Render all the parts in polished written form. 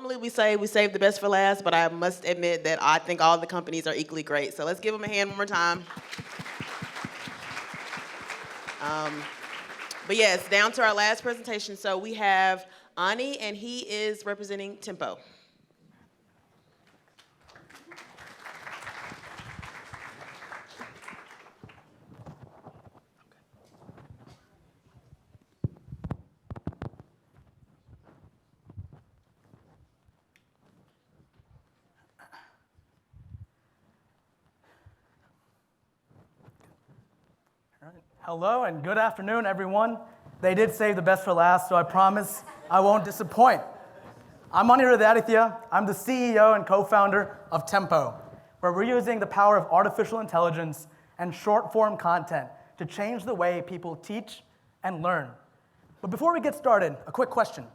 normally we say we save the best for last, but I must admit that I think all the companies are equally great. So let's give them a hand one more time. But yes, down to our last presentation. So we have Ani, and he is representing Tempo. Hello and good afternoon, everyone. They did save the best for last, so I promise I won't disappoint. I'm Anirudh Aditya. I'm the CEO and co-founder of Tempo, where we're using the power of artificial intelligence and short-form content to change the way people teach and learn. But before we get started, a quick question.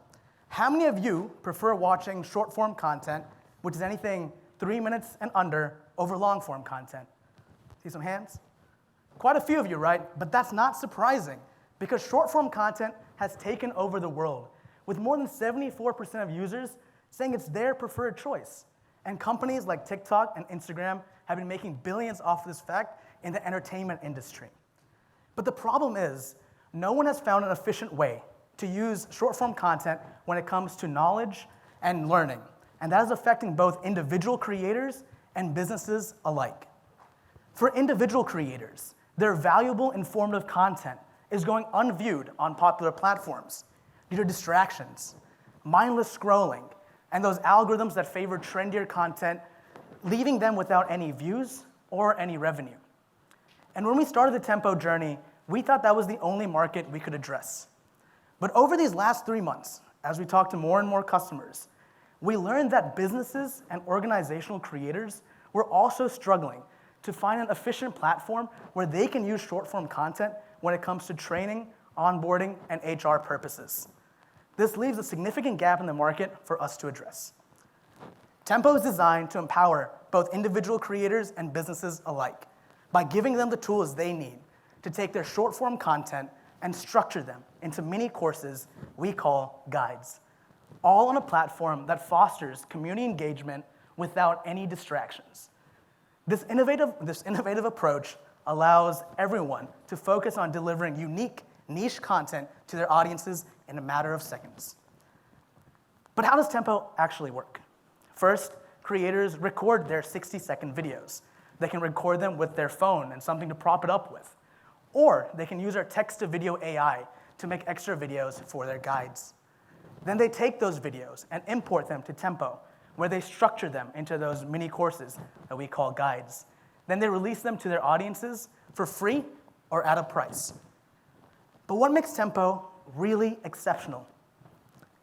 How many of you prefer watching short-form content, which is anything 3 minutes and under, over long-form content? See some hands? Quite a few of you, right? But that's not surprising, because short-form content has taken over the world, with more than 74% of users saying it's their preferred choice. And companies like TikTok and Instagram have been making billions off this fact in the entertainment industry. But the problem is, no one has found an efficient way to use short-form content when it comes to knowledge and learning. And that is affecting both individual creators and businesses alike. For individual creators, their valuable, informative content is going unviewed on popular platforms due to distractions, mindless scrolling, and those algorithms that favor trendier content, leaving them without any views or any revenue. And when we started the Tempo journey, we thought that was the only market we could address. But over these last 3 months, as we talked to more and more customers, we learned that businesses and organizational creators were also struggling to find an efficient platform where they can use short-form content when it comes to training, onboarding, and HR purposes. This leaves a significant gap in the market for us to address. Tempo is designed to empower both individual creators and businesses alike by giving them the tools they need to take their short-form content and structure them into mini courses we call guides, all on a platform that fosters community engagement without any distractions. This innovative approach allows everyone to focus on delivering unique, niche content to their audiences in a matter of seconds. But how does Tempo actually work? First, creators record their 60-second videos. They can record them with their phone and something to prop it up with. Or they can use our text-to-video AI to make extra videos for their guides. Then they take those videos and import them to Tempo, where they structure them into those mini courses that we call guides. Then they release them to their audiences for free or at a price. But what makes Tempo really exceptional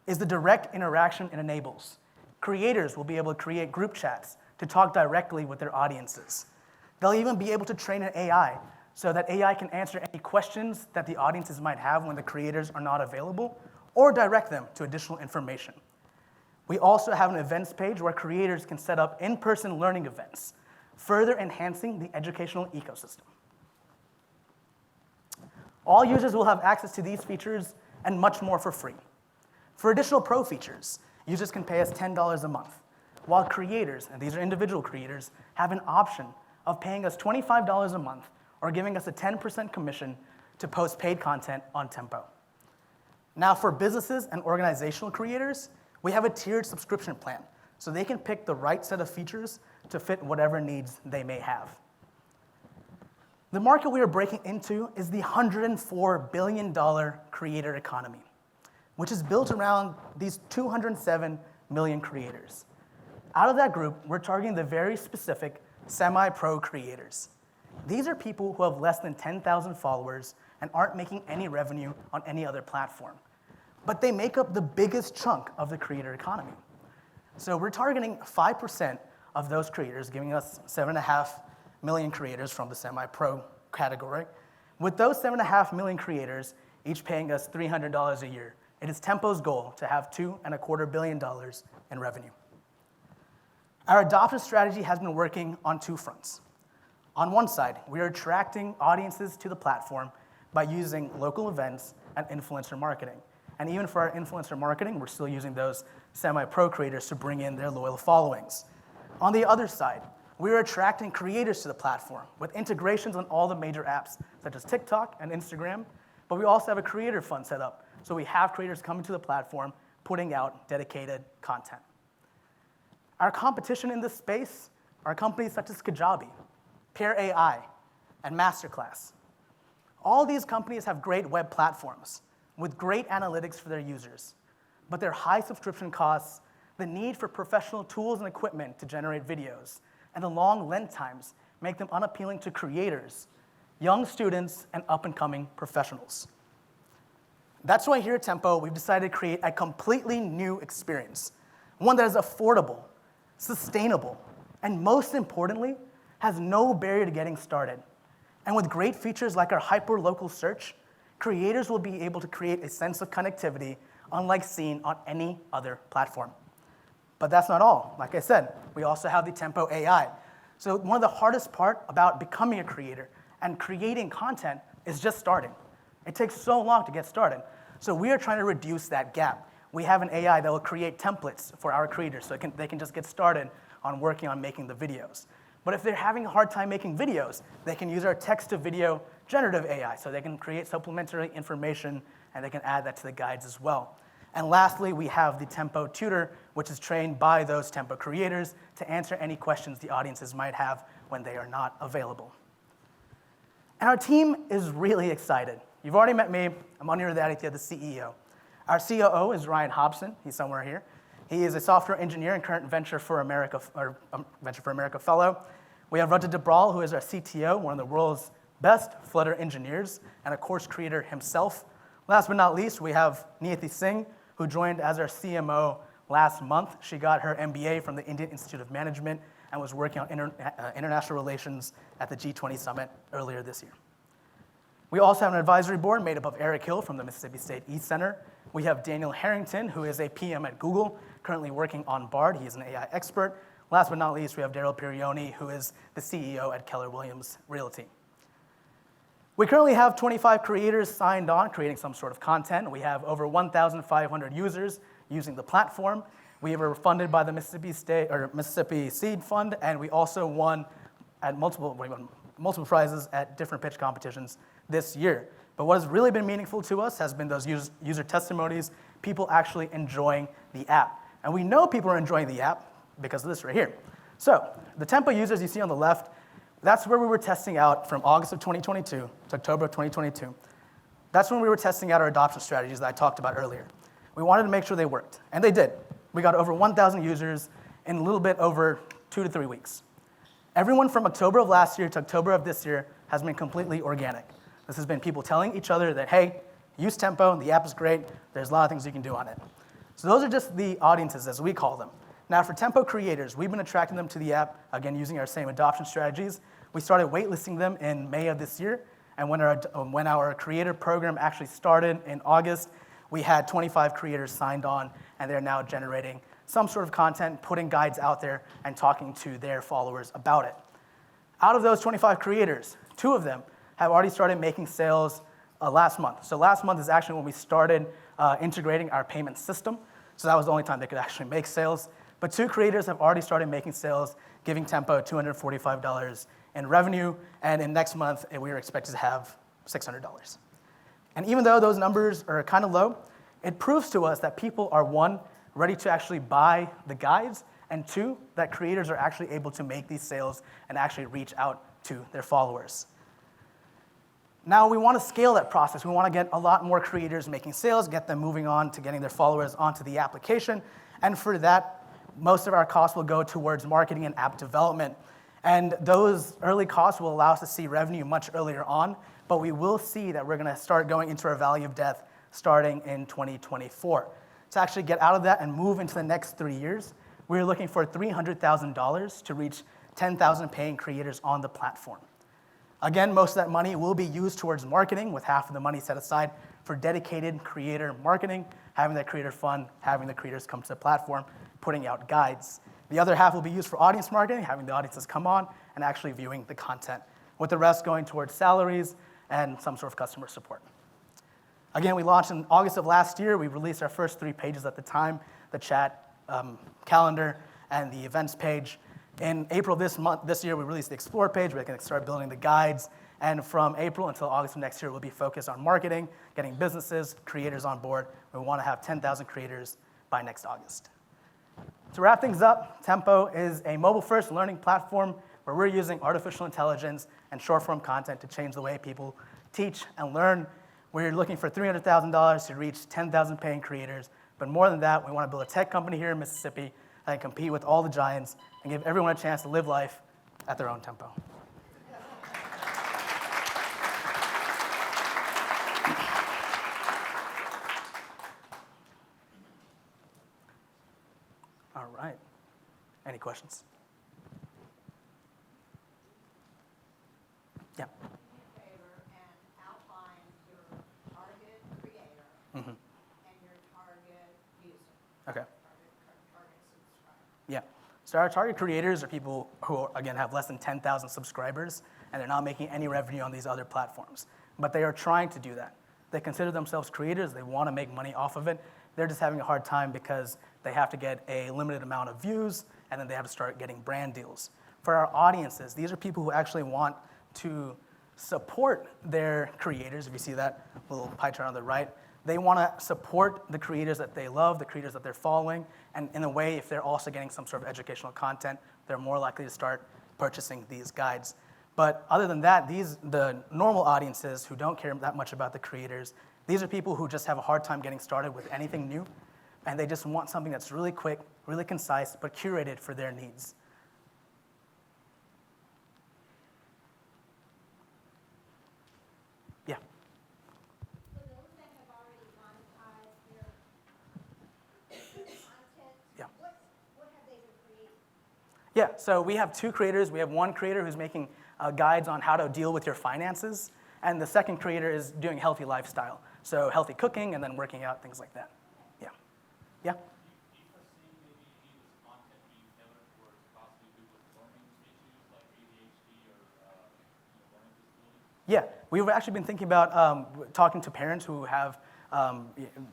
is the direct interaction it enables. Creators will be able to create group chats to talk directly with their audiences. They'll even be able to train an AI so that AI can answer any questions that the audiences might have when the creators are not available, or direct them to additional information. We also have an events page where creators can set up in-person learning events, further enhancing the educational ecosystem. All users will have access to these features and much more for free. For additional pro features, users can pay us $10 a month, while creators, and these are individual creators, have an option of paying us $25 a month or giving us a 10% commission to post paid content on Tempo. Now, for businesses and organizational creators, we have a tiered subscription plan, so they can pick the right set of features to fit whatever needs they may have. The market we are breaking into is the $104 billion creator economy, which is built around these 207 million creators. Out of that group, we're targeting the very specific semi-pro creators. These are people who have less than 10,000 followers and aren't making any revenue on any other platform. But they make up the biggest chunk of the creator economy. So we're targeting 5% of those creators, giving us 7.5 million creators from the semi-pro category. With those 7.5 million creators, each paying us $300 a year, it is Tempo's goal to have $2.25 billion in revenue. Our adoption strategy has been working on two fronts. On one side, we are attracting audiences to the platform by using local events and influencer marketing. And even for our influencer marketing, we're still using those semi-pro creators to bring in their loyal followings. On the other side, we're attracting creators to the platform with integrations on all the major apps, such as TikTok and Instagram, but we also have a creator fund set up. So we have creators coming to the platform, putting out dedicated content. Our competition in this space are companies such as Kajabi, Peer AI, and Masterclass. All these companies have great web platforms with great analytics for their users, but their high subscription costs, the need for professional tools and equipment to generate videos, and the long length times make them unappealing to creators, young students, and up-and-coming professionals. That's why here at Tempo, we've decided to create a completely new experience, one that is affordable, sustainable, and most importantly, has no barrier to getting started. And with great features like our hyper-local search, creators will be able to create a sense of connectivity unlike seen on any other platform. But that's not all. Like I said, we also have the Tempo AI. So one of the hardest part about becoming a creator and creating content is just starting. It takes so long to get started. So we are trying to reduce that gap. We have an AI that will create templates for our creators so they can just get started on working on making the videos. But if they're having a hard time making videos, they can use our text-to-video generative AI so they can create supplementary information and they can add that to the guides as well. And lastly, we have the Tempo Tutor, which is trained by those Tempo creators to answer any questions the audiences might have when they are not available. And our team is really excited. You've already met me. I'm Anirudh, Aditya, the CEO. Our COO is Ryan Hobson. He's somewhere here. He is a software engineer and current Venture for America fellow. We have Rajat Debral, who is our CTO, one of the world's best Flutter engineers and a course creator himself. Last but not least, we have Niyati Singh, who joined as our CMO last month. She got her MBA from the Indian Institute of Management and was working on international relations at the G20 Summit earlier this year. We also have an advisory board made up of Eric Hill from the Mississippi State East Center. We have Daniel Harrington, who is a PM at Google, currently working on Bard. He is an AI expert. Last but not least, we have Daryl Pirioni, who is the CEO at Keller Williams Realty. We currently have 25 creators signed on, creating some sort of content. We have over 1,500 users using the platform. We were funded by the Mississippi Seed Fund, and we also won multiple prizes at different pitch competitions this year. But what has really been meaningful to us has been those user testimonies, people actually enjoying the app. And we know people are enjoying the app because of this right here. So the Tempo users you see on the left, that's where we were testing out from August of 2022 to October of 2022. That's when we were testing out our adoption strategies that I talked about earlier. We wanted to make sure they worked, and they did. We got over 1,000 users in a little bit over 2 to 3 weeks. Everyone from October of last year to October of this year has been completely organic. This has been people telling each other that, hey, use Tempo, the app is great, there's a lot of things you can do on it. So those are just the audiences, as we call them. Now for Tempo creators, we've been attracting them to the app, again, using our same adoption strategies. We started waitlisting them in May of this year, and when our creator program actually started in August, we had 25 creators signed on, and they're now generating some sort of content, putting guides out there, and talking to their followers about it. Out of those 25 creators, 2 of them have already started making sales last month. So last month is actually when we started integrating our payment system. So that was the only time they could actually make sales. But 2 creators have already started making sales, giving Tempo $245 in revenue. And in next month, we are expected to have $600. And even though those numbers are kind of low, it proves to us that people are, 1, ready to actually buy the guides, and 2, that creators are actually able to make these sales and actually reach out to their followers. Now we want to scale that process. We want to get a lot more creators making sales, get them moving on to getting their followers onto the application. And for that, most of our costs will go towards marketing and app development. And those early costs will allow us to see revenue much earlier on, but we will see that we're going to start going into our valley of death starting in 2024. To actually get out of that and move into the next 3 years, we're looking for $300,000 to reach 10,000 paying creators on the platform. Again, most of that money will be used towards marketing, with half of the money set aside for dedicated creator marketing, having that creator fund, having the creators come to the platform, putting out guides. The other half will be used for audience marketing, having the audiences come on and actually viewing the content, with the rest going towards salaries and some sort of customer support. Again, we launched in August of last year. We released our first 3 pages at the time, the chat, calendar and the events page. In April this year, we released the Explore page where they can start building the guides. And from April until August of next year, we'll be focused on marketing, getting businesses, creators on board. We want to have 10,000 creators by next August. To wrap things up, Tempo is a mobile-first learning platform where we're using artificial intelligence and short-form content to change the way people teach and learn. We're looking for $300,000 to reach 10,000 paying creators. But more than that, we want to build a tech company here in Mississippi that can compete with all the giants and give everyone a chance to live life at their own tempo. All right. Any questions? Yeah. Do me a favor and outline your target creator Mm-hmm. and your target user, Okay. target subscriber. Yeah. So our target creators are people who, again, have less than 10,000 subscribers, and they're not making any revenue on these other platforms. But they are trying to do that. They consider themselves creators. They want to make money off of it. They're just having a hard time because they have to get a limited amount of views, and then they have to start getting brand deals. For our audiences, these are people who actually want to support their creators. If you see that little pie chart on the right, they want to support the creators that they love, the creators that they're following, and in a way, if they're also getting some sort of educational content, they're more likely to start purchasing these guides. But other than that, the normal audiences who don't care that much about the creators, these are people who just have a hard time getting started with anything new, and they just want something that's really quick, really concise, but curated for their needs. Yeah. For those that have already monetized their content, Yeah. what have they been creating? Yeah, so we have two creators. We have one creator who's making guides on how to deal with your finances, and the second creator is doing healthy lifestyle, so healthy cooking and then working out, things like that. Yeah. Yeah? Do you foresee maybe any of this content being tailored towards possibly people with learning issues like ADHD or learning disabilities? Yeah, we've actually been thinking about talking to parents who have,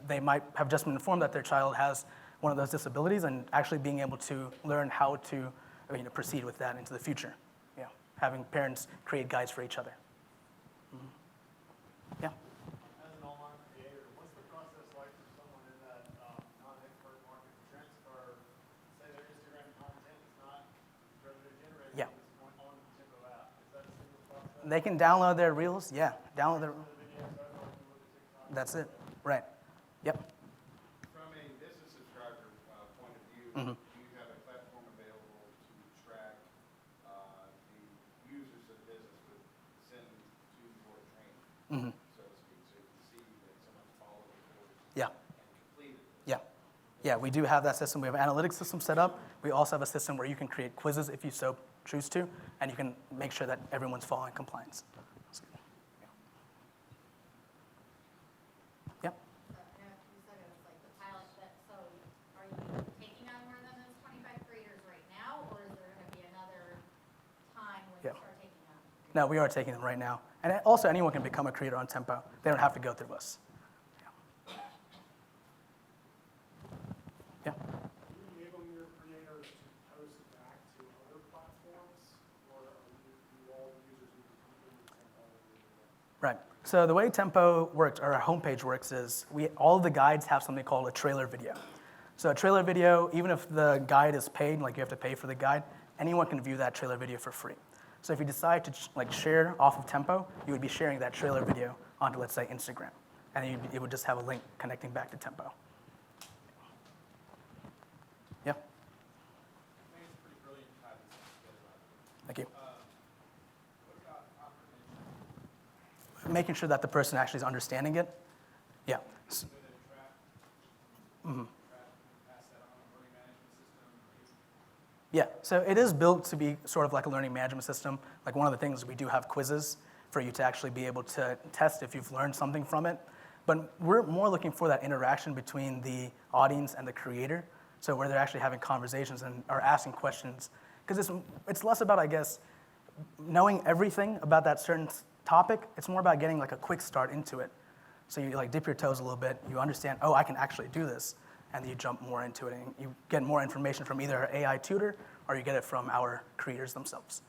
they might have just been informed that their child has one of those disabilities and actually being able to learn how to proceed with that into the future. Yeah, having parents create guides for each other. Mm-hmm. Yeah. As an online creator, what's the process like for someone in that non-expert market to transfer, say their Instagram content is not revenue generating, Yeah. it's going on the Tempo app? Is that a single process? They can download their reels. Yeah, download their. The videos over and look at TikTok? That's it. Right. Yep. From a business subscriber point of view, Mhm. do you have a platform available to track the users of the business with send to your training, Mm-hmm. so to speak, so you can see that someone's followed the course Yeah. and completed it? Yeah. Yeah, we do have that system. We have an analytics system set up. We also have a system where you can create quizzes if you so choose to, and you can make sure that everyone's following compliance. That's good. Yeah. You said it was like the pilot, so are you taking on more than those 25 creators right now, or is there going to be another time when Yeah. you start taking on? No, we are taking them right now. And also, anyone can become a creator on Tempo. They don't have to go through us. Yeah. Do you enable your creators to post back to other platforms, or do all the users need to come into Tempo? Right. So the way Tempo works, or our homepage works, is all of the guides have something called a trailer video. So a trailer video, even if the guide is paid, like you have to pay for the guide, anyone can view that trailer video for free. So if you decide to share off of Tempo, you would be sharing that trailer video onto, let's say, Instagram. And then it would just have a link connecting back to Tempo. Yeah? I think it's pretty brilliant to have this together. Thank you. What about comprehension? Making sure that the person actually is understanding it. Yeah. With a track, Mhm. pass that on, learning management system. Yeah, so it is built to be sort of like a learning management system. Like one of the things, we do have quizzes for you to actually be able to test if you've learned something from it. But we're more looking for that interaction between the audience and the creator, so where they're actually having conversations and are asking questions. Because it's less about, I guess, knowing everything about that certain topic. It's more about getting like a quick start into it. So you like dip your toes a little bit, you understand, oh, I can actually do this. and you jump more into it, and you get more information from either our AI tutor or you get it from our creators themselves.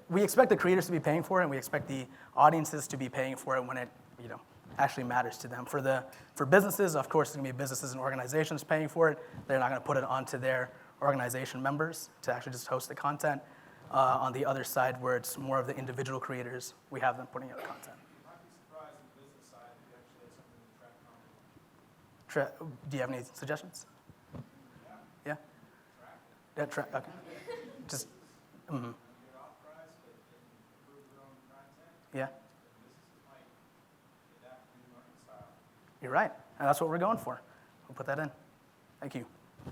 We expect the creators to be paying for it, and we expect the audiences to be paying for it when it, actually matters to them. For businesses, of course, it's going to be businesses and organizations paying for it. They're not going to put it onto their organization members to actually just host the content. On the other side, where it's more of the individual creators, we have them putting out content. You might be surprised on the business side that you actually have something to track content. Do you have any suggestions? Yeah? Okay. Just, mm-hmm. Get off price, but they can improve their own content. Yeah, Businesses might adapt to new learning style. you're right. And that's what we're going for. We'll put that in. Thank you.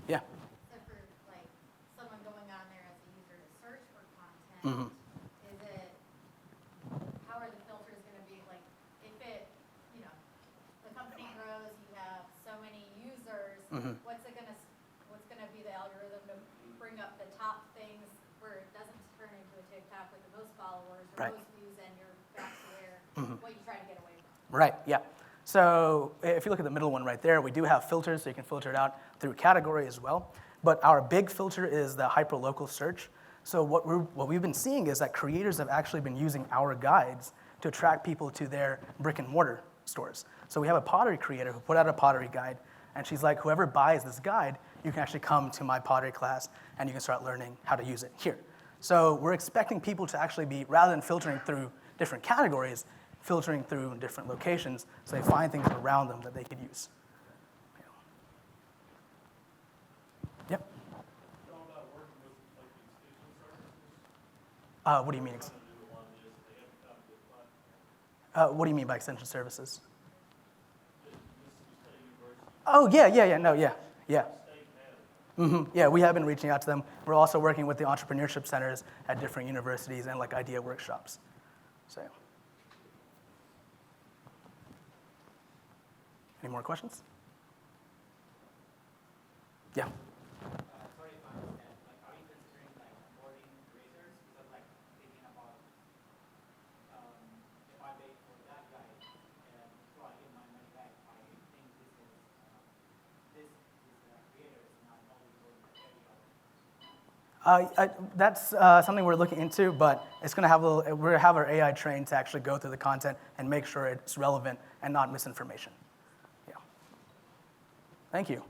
Yeah. So for like someone going on there as a user to search for content, Mhm. is it, how are the filters gonna be, like, if it, the company grows, you have so many users, Mhm. what's gonna be the algorithm to bring up the top things where it doesn't turn into a TikTok with the most followers or Right. most views and you're back to where, what you try to get away from? Right, yeah. So if you look at the middle one right there, we do have filters, so you can filter it out through category as well. But our big filter is the hyperlocal search. So what we've been seeing is that creators have actually been using our guides to attract people to their brick and mortar stores. So we have a pottery creator who put out a pottery guide, and she's like, whoever buys this guide, you can actually come to my pottery class, and you can start learning how to use it here. So we're expecting people to actually be, rather than filtering through different categories, filtering through different locations, so they find things around them that they could use. Yep. It's all about working with like the extension services. What do you mean? Trying to do a lot of this, they haven't found a good platform. What do you mean by extension services? Mississippi State University, Oh, yeah, no, yeah. state has it. Yeah, we have been reaching out to them. We're also working with the entrepreneurship centers at different universities and like idea workshops. So, any more questions? Yeah. Sorry if I understand, like, are you considering like onboarding creators? Because like thinking about, if I pay for that guy and so I get my money back, I think this creator is not only going to every other. That's something we're looking into, but it's going to have we're going to have our AI trained to actually go through the content and make sure it's relevant and not misinformation. Yeah. Thank you.